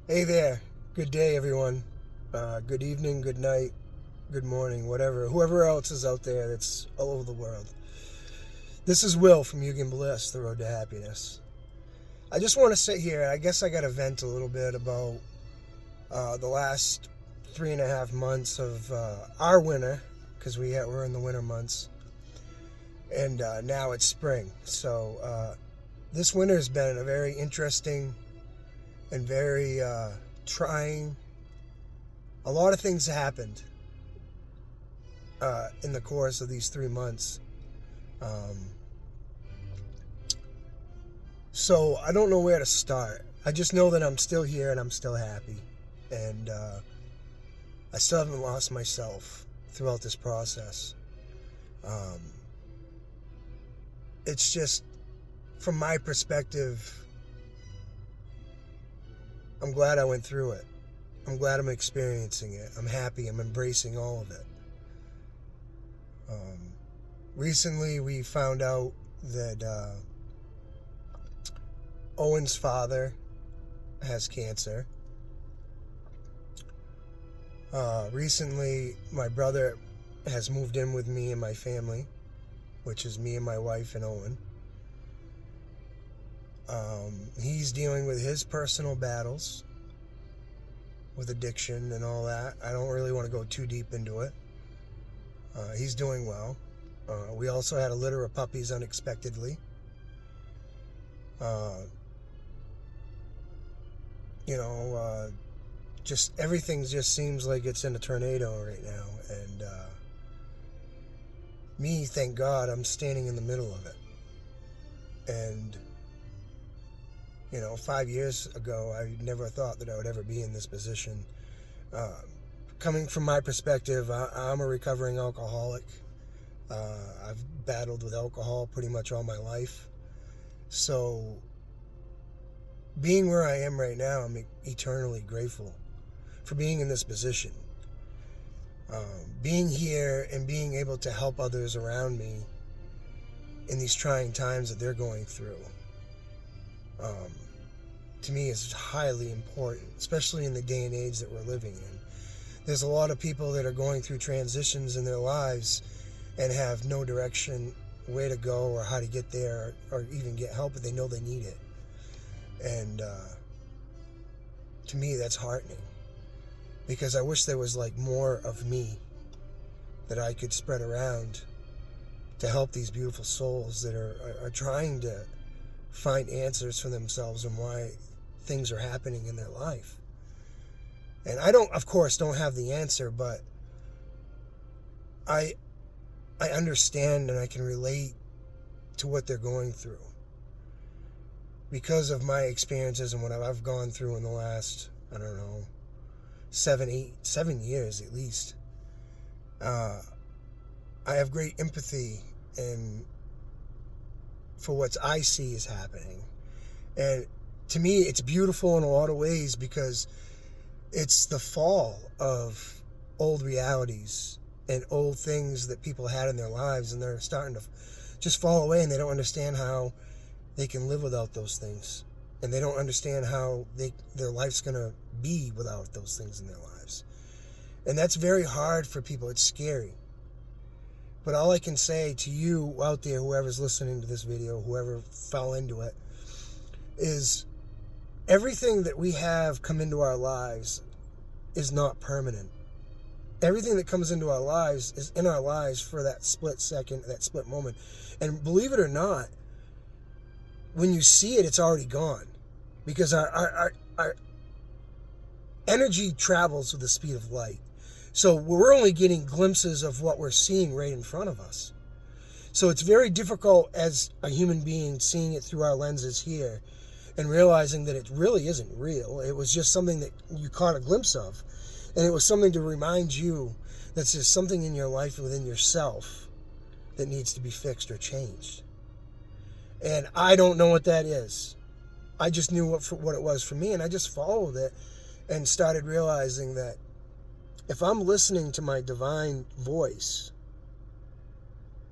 Hey there. Good day, everyone. Good evening, good night, good morning, whatever. Whoever else is out there that's all over the world. This is Will from Yugen Bliss, The Road to Happiness. I just want to sit here. I guess I got to vent a little bit about the last 3.5 months of our winter, because we're in the winter months, and now it's spring. So this winter has been a very interesting and very trying. A lot of things happened in the course of these 3 months. Um, so I don't know where to start. I just know that I'm still here and I'm still happy. And I still haven't lost myself throughout this process. Um, it's just, from my perspective, I'm glad I went through it. I'm glad I'm experiencing it. I'm happy. I'm embracing all of it. Um, Recently, we found out that Owen's father has cancer. Recently, my brother has moved in with me and my family, which is me and my wife and Owen. He's dealing with his personal battles with addiction and all that. I don't really want to go too deep into it. He's doing well. We also had a litter of puppies unexpectedly. Uh, just everything just seems like it's in a tornado right now. And me, thank God, I'm standing in the middle of it. And 5 years ago, I never thought that I would ever be in this position. Uh, Coming from my perspective, I'm a recovering alcoholic. I've battled with alcohol pretty much all my life. So, being where I am right now, I'm eternally grateful for being in this position. Being here and being able to help others around me in these trying times that they're going through, to me, is highly important, especially in the day and age that we're living in. There's a lot of people that are going through transitions in their lives and have no direction where to go or how to get there or even get help, but they know they need it. And to me, that's heartening, because I wish there was like more of me that I could spread around to help these beautiful souls that are trying to find answers for themselves and why things are happening in their life. And I don't, of course, don't have the answer, but I understand and I can relate to what they're going through because of my experiences and what I've gone through in the last, I don't know, 7 years at least. I have great empathy and for what I see is happening. And to me, it's beautiful in a lot of ways because it's the fall of old realities and old things that people had in their lives, and they're starting to just fall away, and they don't understand how they can live without those things, and they don't understand how their life's going to be without those things in their lives. And that's very hard for people. It's scary. But all I can say to you out there, whoever's listening to this video, whoever fell into it, is everything that we have come into our lives is not permanent. Everything that comes into our lives is in our lives for that split second, that split moment. And believe it or not, when you see it, it's already gone. Because our energy travels with the speed of light. So we're only getting glimpses of what we're seeing right in front of us. So it's very difficult as a human being seeing it through our lenses here and realizing that it really isn't real. It was just something that you caught a glimpse of. And it was something to remind you that there's something in your life within yourself that needs to be fixed or changed. And I don't know what that is. I just knew what it was for me, and I just followed it and started realizing that if I'm listening to my divine voice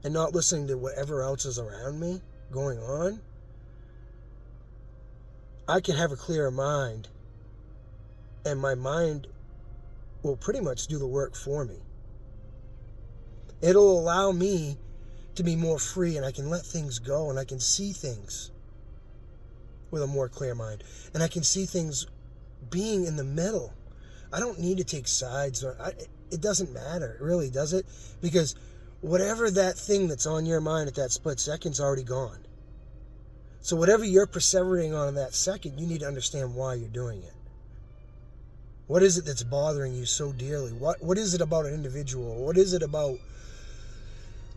and not listening to whatever else is around me going on, I can have a clearer mind and my mind will pretty much do the work for me. It'll allow me to be more free, and I can let things go, and I can see things with a more clear mind, and I can see things being in the middle. I don't need to take sides. It doesn't matter, really, does it? Because whatever that thing that's on your mind at that split second's already gone. So whatever you're perseverating on in that second, you need to understand why you're doing it. What is it that's bothering you so dearly? What is it about an individual? What is it about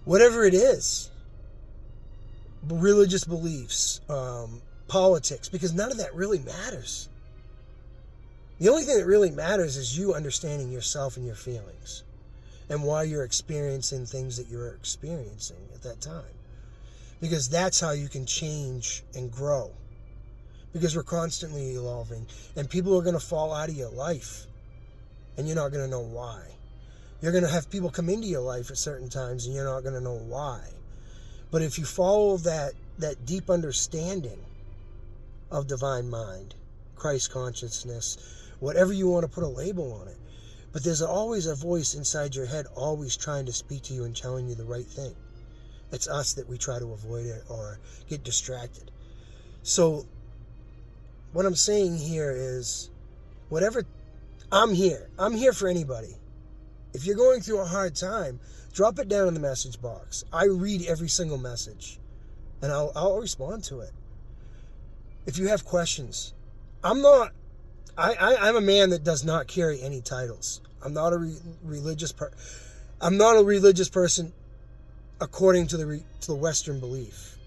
whatever it is? Religious beliefs, politics, because none of that really matters. The only thing that really matters is you understanding yourself and your feelings and why you're experiencing things that you're experiencing at that time. Because that's how you can change and grow. Because we're constantly evolving, and people are going to fall out of your life, and you're not going to know why. You're going to have people come into your life at certain times, and you're not going to know why. But if you follow that deep understanding of divine mind, Christ consciousness, whatever you want to put a label on it, but there's always a voice inside your head always trying to speak to you and telling you the right thing. It's us that we try to avoid it or get distracted. So what I'm saying here is, whatever, I'm here for anybody. If you're going through a hard time, drop it down in the message box. I read every single message, and I'll respond to it. If you have questions, I'm a man that does not carry any titles. I'm not a religious person according to the Western belief.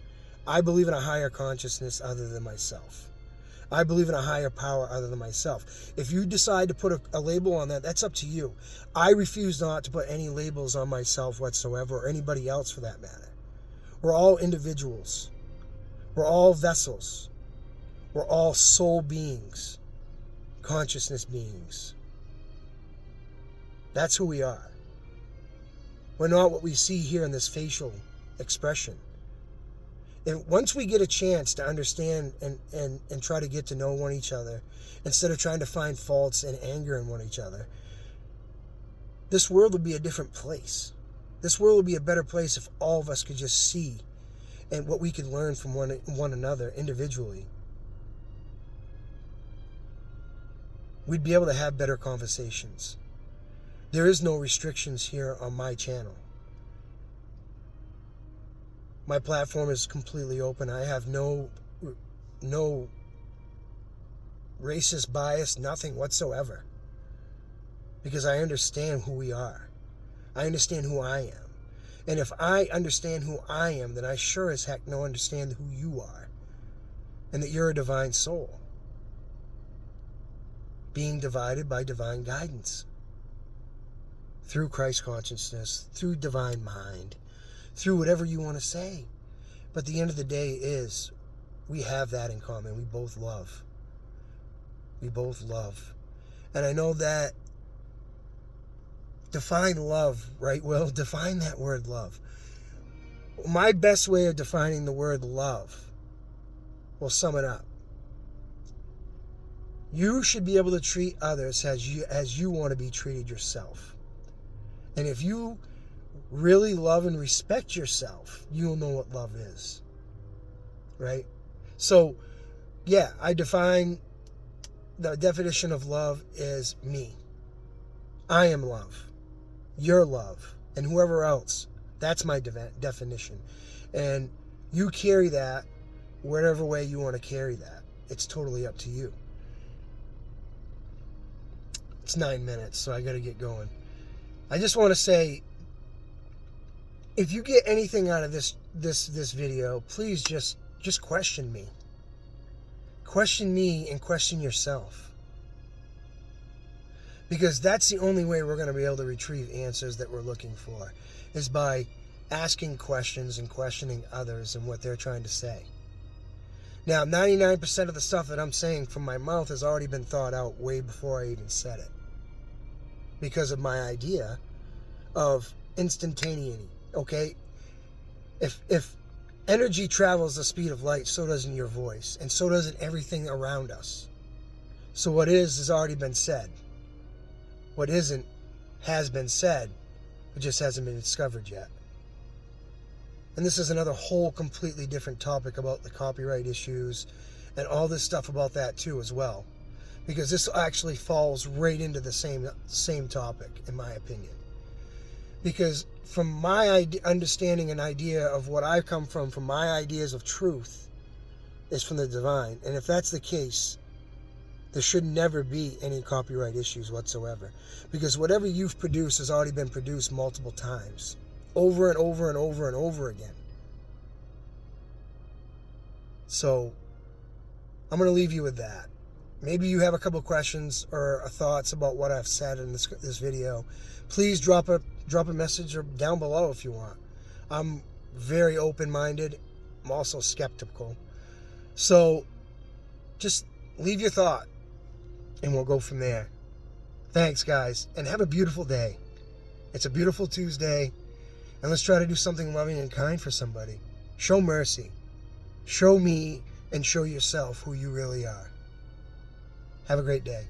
I believe in a higher consciousness other than myself. I believe in a higher power other than myself. If you decide to put a label on that, that's up to you. I refuse not to put any labels on myself whatsoever, or anybody else for that matter. We're all individuals. We're all vessels. We're all soul beings, consciousness beings. That's who we are. We're not what we see here in this facial expression. And once we get a chance to understand and try to get to know one each other, instead of trying to find faults and anger in one each other, this world would be a different place. This world would be a better place if all of us could just see and what we could learn from one another individually. We'd be able to have better conversations. There is no restrictions here on my channel. My platform is completely open. I have no racist bias, nothing whatsoever. Because I understand who we are. I understand who I am. And if I understand who I am, then I sure as heck know understand who you are. And that you're a divine soul. Being divided by divine guidance. Through Christ consciousness, through divine mind, through whatever you want to say. But the end of the day is, we have that in common. We both love. We both love. And I know that, define love, right, Will? Define that word love. My best way of defining the word love will sum it up. You should be able to treat others as you want to be treated yourself. And if you really love and respect yourself, you'll know what love is. Right? So, yeah, I define the definition of love is me. I am love. You're love. And whoever else. That's my definition. And you carry that whatever way you want to carry that. It's totally up to you. It's 9 minutes, so I got to get going. I just want to say, if you get anything out of this video, please just question me. Question me and question yourself. Because that's the only way we're going to be able to retrieve answers that we're looking for, is by asking questions and questioning others and what they're trying to say. Now, 99% of the stuff that I'm saying from my mouth has already been thought out way before I even said it. Because of my idea of instantaneity, okay? If energy travels the speed of light, so doesn't your voice, and so doesn't everything around us. So what is has already been said. What isn't has been said. It just hasn't been discovered yet. And this is another whole completely different topic about the copyright issues and all this stuff about that too as well. Because this actually falls right into the same topic, in my opinion. Because from my understanding and idea of what I come from my ideas of truth, is from the divine. And if that's the case, there should never be any copyright issues whatsoever. Because whatever you've produced has already been produced multiple times. Over and over and over and over again. So, I'm going to leave you with that. Maybe you have a couple questions or thoughts about what I've said in this video. Please drop a message or down below if you want. I'm very open-minded. I'm also skeptical. So, just leave your thought, and we'll go from there. Thanks, guys, and have a beautiful day. It's a beautiful Tuesday, and let's try to do something loving and kind for somebody. Show mercy. Show me and show yourself who you really are. Have a great day.